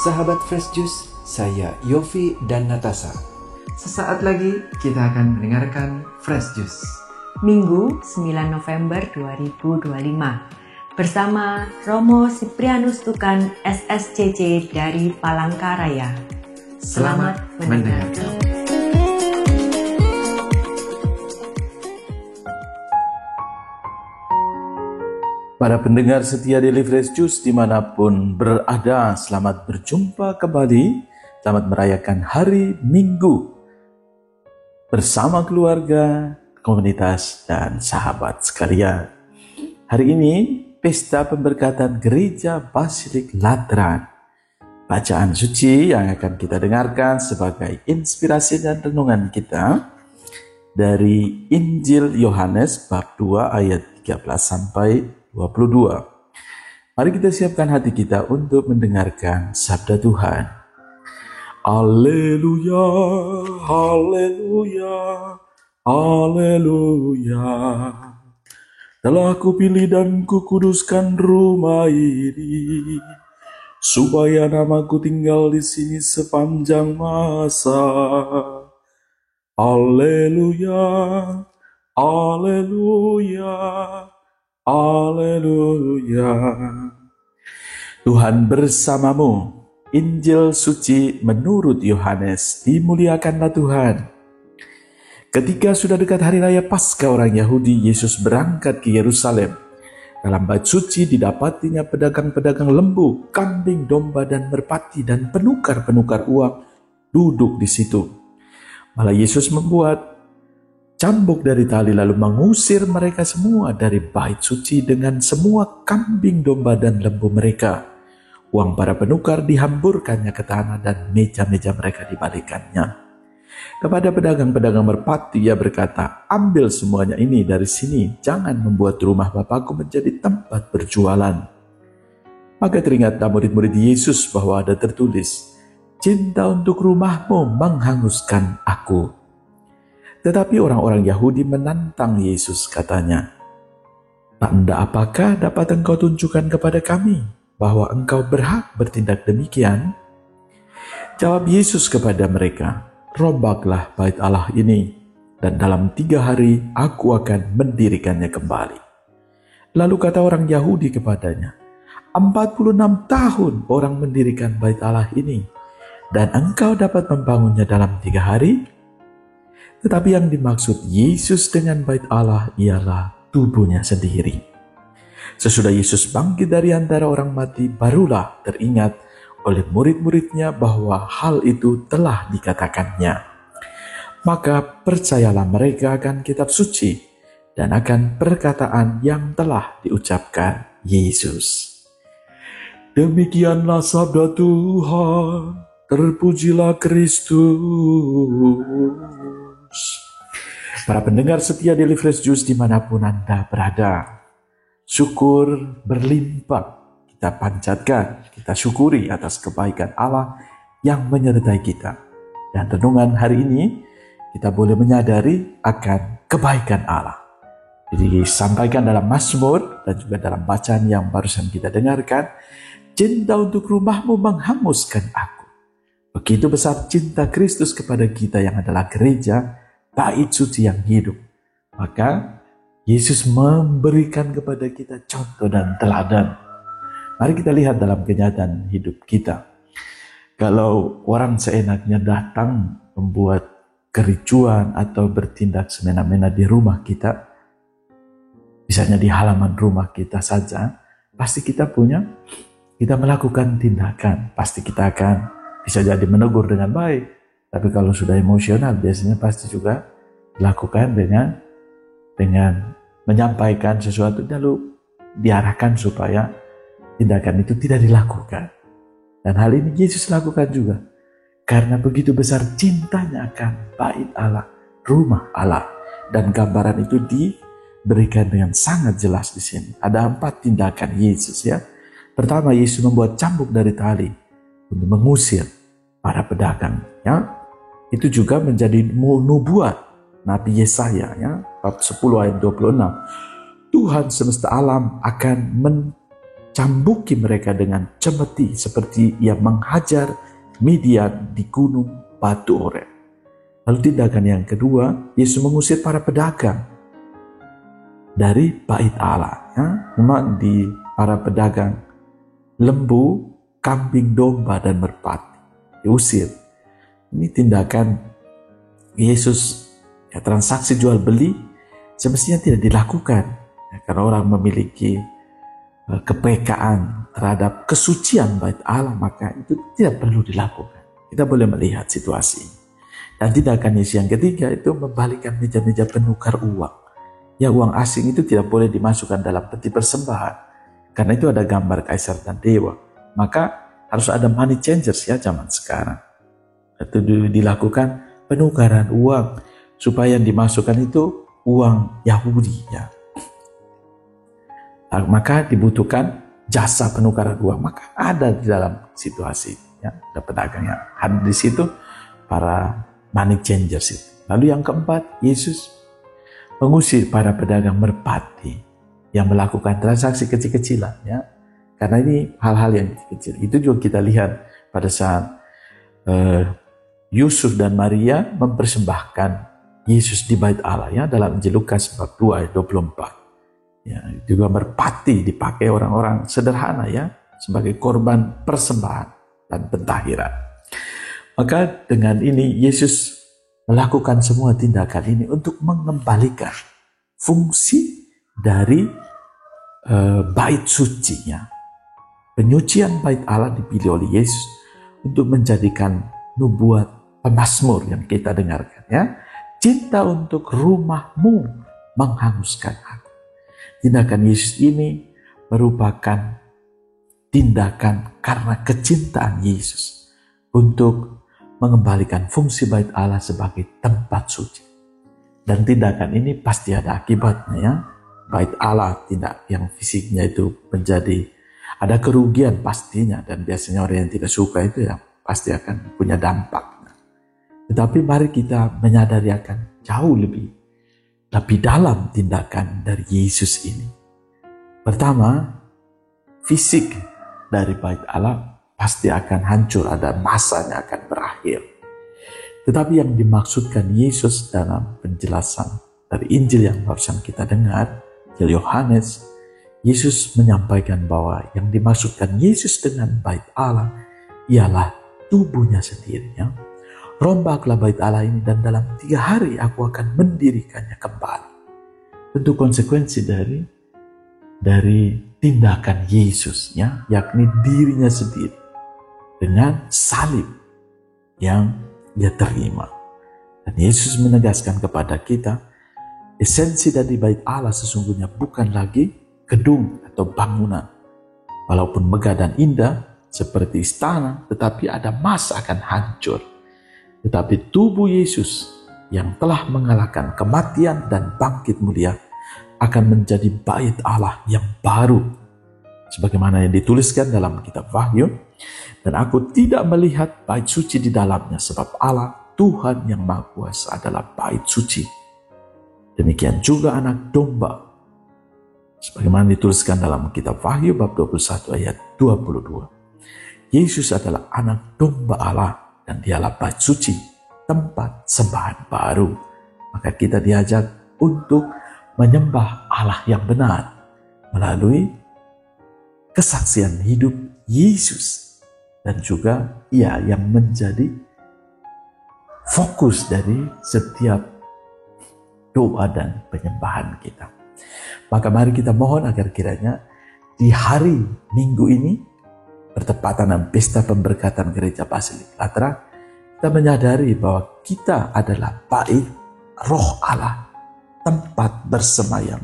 Sahabat Fresh Juice, saya Yofi dan Natasha. Sesaat lagi kita akan mendengarkan Fresh Juice. Minggu 9 November 2025 bersama Romo Siprianus Tukan SSCC dari Palangkaraya. Selamat mendengarkan. Para pendengar setia Daily Fresh Juice dimanapun berada, selamat berjumpa kembali. Selamat merayakan hari Minggu bersama keluarga, komunitas, dan sahabat sekalian. Hari ini pesta pemberkatan Gereja Basilik Latran. Bacaan suci yang akan kita dengarkan sebagai inspirasi dan renungan kita dari Injil Yohanes bab 2 ayat 13 sampai 22. Mari kita siapkan hati kita untuk mendengarkan sabda Tuhan. Haleluya, haleluya, haleluya. Telah kupilih dan kukuduskan rumah ini, supaya namaku tinggal di sini sepanjang masa. Haleluya, haleluya. Haleluya. Tuhan bersamamu. Injil suci menurut Yohanes. Dimuliakanlah Tuhan. Ketika sudah dekat hari raya Paskah orang Yahudi, Yesus berangkat ke Yerusalem. Dalam bait suci didapatinya pedagang-pedagang lembu, kambing, domba, dan merpati, dan penukar-penukar uang duduk di situ. Malah Yesus membuat cambuk dari tali lalu mengusir mereka semua dari bait suci dengan semua kambing, domba, dan lembu mereka. Uang para penukar dihamburkannya ke tanah dan meja-meja mereka dibalikannya. Kepada pedagang-pedagang merpati ia berkata, "Ambil semuanya ini dari sini, jangan membuat rumah Bapakku menjadi tempat berjualan." Maka teringatlah murid-murid Yesus bahwa ada tertulis, "Cinta untuk rumahmu menghanguskan aku." Tetapi orang-orang Yahudi menantang Yesus, katanya, "Tanda apakah dapat engkau tunjukkan kepada kami bahwa engkau berhak bertindak demikian?" Jawab Yesus kepada mereka, "Rombaklah bait Allah ini, dan dalam 3 hari aku akan mendirikannya kembali." Lalu kata orang Yahudi kepadanya, 46 tahun orang mendirikan bait Allah ini, dan engkau dapat membangunnya dalam 3 hari? Tetapi yang dimaksud Yesus dengan bait Allah ialah tubuhnya sendiri. Sesudah Yesus bangkit dari antara orang mati, barulah teringat oleh murid-muridnya bahwa hal itu telah dikatakannya. Maka percayalah mereka akan kitab suci dan akan perkataan yang telah diucapkan Yesus. Demikianlah sabda Tuhan, terpujilah Kristus. Para pendengar setia Daily Fresh Juice dimanapun Anda berada, syukur berlimpah kita panjatkan, kita syukuri atas kebaikan Allah yang menyertai kita. Dan renungan hari ini kita boleh menyadari akan kebaikan Allah. Jadi disampaikan dalam Mazmur dan juga dalam bacaan yang barusan kita dengarkan, "Cinta untuk rumahmu menghanguskan aku." Begitu besar cinta Kristus kepada kita yang adalah gereja, bait suci yang hidup. Maka Yesus memberikan kepada kita contoh dan teladan. Mari kita lihat dalam kenyataan hidup kita. Kalau orang seenaknya datang membuat kericuan atau bertindak semena-mena di rumah kita, misalnya di halaman rumah kita saja, pasti kita melakukan tindakan. Pasti kita akan bisa jadi menegur dengan baik. Tapi kalau sudah emosional, biasanya pasti juga dilakukan dengan menyampaikan sesuatu lalu diarahkan supaya tindakan itu tidak dilakukan. Dan hal ini Yesus lakukan juga. Karena begitu besar cintanya akan bait Allah, rumah Allah. Dan gambaran itu diberikan dengan sangat jelas di sini. Ada 4 tindakan Yesus ya. Pertama, Yesus membuat cambuk dari tali untuk mengusir para pedagang ya. Itu juga menjadi nubuat Nabi Yesaya ya, bab 10 ayat 26. Tuhan semesta alam akan cambuki mereka dengan cemeti seperti ia menghajar Midian di gunung batu Oreb. Lalu tindakan yang kedua, Yesus mengusir para pedagang dari bait Allah. Memang di para pedagang lembu, kambing, domba, dan merpati diusir. Ini tindakan Yesus, transaksi jual beli semestinya tidak dilakukan karena orang memiliki kepekaan terhadap kesucian bait Allah, maka itu tidak perlu dilakukan. Kita boleh melihat situasi ini. Dan tindakan Yesus yang ketiga itu membalikkan meja-meja penukar uang. Ya, uang asing itu tidak boleh dimasukkan dalam peti persembahan karena itu ada gambar kaisar dan dewa. Maka harus ada money changers ya zaman sekarang. Itu dilakukan penukaran uang supaya yang dimasukkan itu uang Yahudi ya. Maka dibutuhkan jasa penukaran uang, maka ada di dalam situasi ya, ada pedagang yang hadir di situ, para money changers itu. Lalu yang keempat, Yesus mengusir para pedagang merpati yang melakukan transaksi kecil-kecilan ya, karena ini hal-hal yang kecil. Itu juga kita lihat pada saat Yusuf dan Maria mempersembahkan Yesus di bait Allah ya, dalam Injil Lukas bab 2 ayat 24. Ya, juga merpati dipakai orang-orang sederhana ya sebagai korban persembahan dan pentahiran. Maka dengan ini Yesus melakukan semua tindakan ini untuk mengembalikan fungsi dari bait sucinya. Penyucian bait Allah dipilih oleh Yesus untuk menjadikan nubuat pemazmur yang kita dengarkan ya. Cinta untuk rumahmu menghanguskan aku. Tindakan Yesus ini merupakan tindakan karena kecintaan Yesus untuk mengembalikan fungsi bait Allah sebagai tempat suci. Dan tindakan ini pasti ada akibatnya ya. Bait Allah tidak yang fisiknya itu menjadi ada kerugian pastinya, dan biasanya orang yang tidak suka itu ya pasti akan punya dampak. Tetapi mari kita menyadari akan jauh lebih dalam tindakan dari Yesus ini. Pertama, fisik dari bait Allah pasti akan hancur, ada masanya akan berakhir. Tetapi yang dimaksudkan Yesus dalam penjelasan dari Injil yang barusan kita dengar, Injil Yohanes, Yesus menyampaikan bahwa yang dimaksudkan Yesus dengan bait Allah ialah tubuhnya sendiri. Ya. Rombaklah bait Allah ini dan dalam 3 hari aku akan mendirikannya kembali. Tentu konsekuensi dari tindakan Yesus ya, yakni dirinya sendiri dengan salib yang dia terima. Dan Yesus menegaskan kepada kita, esensi dari bait Allah sesungguhnya bukan lagi gedung atau bangunan. Walaupun megah dan indah seperti istana, tetapi ada masa akan hancur. Tetapi tubuh Yesus yang telah mengalahkan kematian dan bangkit mulia akan menjadi bait Allah yang baru. Sebagaimana yang dituliskan dalam kitab Wahyu, dan aku tidak melihat bait suci di dalamnya sebab Allah Tuhan yang Maha Kuasa adalah bait suci. Demikian juga anak domba. Sebagaimana dituliskan dalam kitab Wahyu bab 21 ayat 22. Yesus adalah anak domba Allah dan dialah bait suci, tempat sembahan baru. Maka kita diajak untuk menyembah Allah yang benar melalui kesaksian hidup Yesus. Dan juga ia yang menjadi fokus dari setiap doa dan penyembahan kita. Maka mari kita mohon agar kiranya di hari Minggu ini, bertepatan dengan pesta pemberkatan Gereja Basilik Latra, kita menyadari bahwa kita adalah bait Roh Allah, tempat bersemayam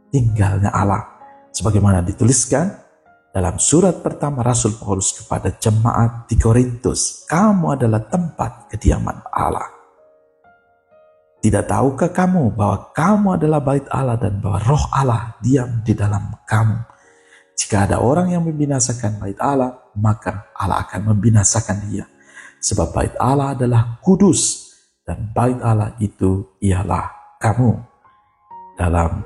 tinggalnya Allah. Sebagaimana dituliskan dalam surat pertama Rasul Paulus kepada jemaat di Korintus, kamu adalah tempat kediaman Allah. Tidak tahukah kamu bahwa kamu adalah bait Allah dan bahwa Roh Allah diam di dalam kamu? Jika ada orang yang membinasakan bait Allah, maka Allah akan membinasakan dia. Sebab bait Allah adalah kudus dan bait Allah itu ialah kamu. Dalam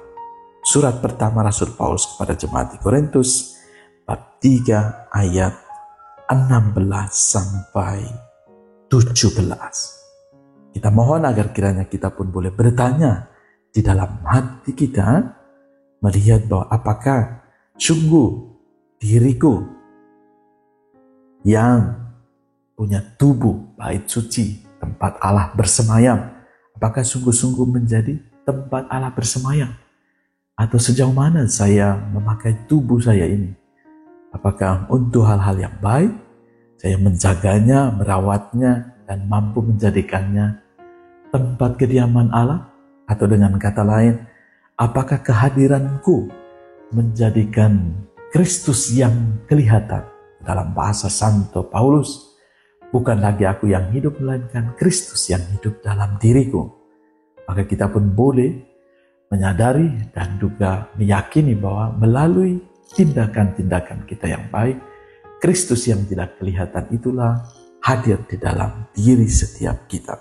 surat pertama Rasul Paulus kepada jemaat di Korintus, 3 ayat 16 sampai 17. Kita mohon agar kiranya kita pun boleh bertanya di dalam hati kita, melihat bahwa apakah sungguh diriku yang punya tubuh bait suci, tempat Allah bersemayam, apakah sungguh-sungguh menjadi tempat Allah bersemayam? Atau sejauh mana saya memakai tubuh saya ini? Apakah untuk hal-hal yang baik, saya menjaganya, merawatnya, dan mampu menjadikannya tempat kediaman Allah? Atau dengan kata lain, apakah kehadiranku menjadikan Kristus yang kelihatan? Dalam bahasa Santo Paulus, bukan lagi aku yang hidup, melainkan Kristus yang hidup dalam diriku. Maka kita pun boleh menyadari dan juga meyakini bahwa melalui tindakan-tindakan kita yang baik, Kristus yang tidak kelihatan itulah hadir di dalam diri setiap kita.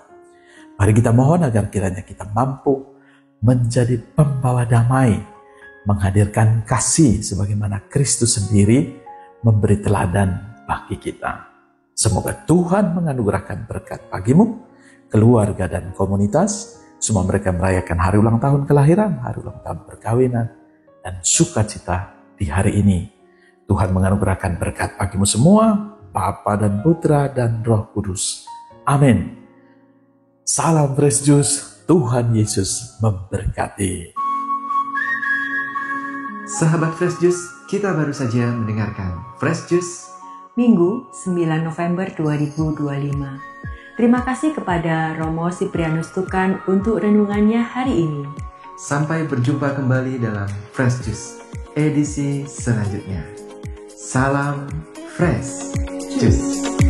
Mari kita mohon agar kiranya kita mampu menjadi pembawa damai, menghadirkan kasih sebagaimana Kristus sendiri memberi teladan bagi kita. Semoga Tuhan menganugerahkan berkat bagimu, keluarga dan komunitas. Semua mereka merayakan hari ulang tahun kelahiran, hari ulang tahun perkawinan, dan sukacita di hari ini. Tuhan menganugerahkan berkat bagimu semua, Bapa dan Putra dan Roh Kudus. Amin. Salam Fresh Juice, Tuhan Yesus memberkati. Sahabat Fresh Juice, kita baru saja mendengarkan Fresh Juice Minggu 9 November 2025. Terima kasih kepada Romo Siprianus Tukan untuk renungannya hari ini. Sampai berjumpa kembali dalam Fresh Juice edisi selanjutnya. Salam Fresh Juice.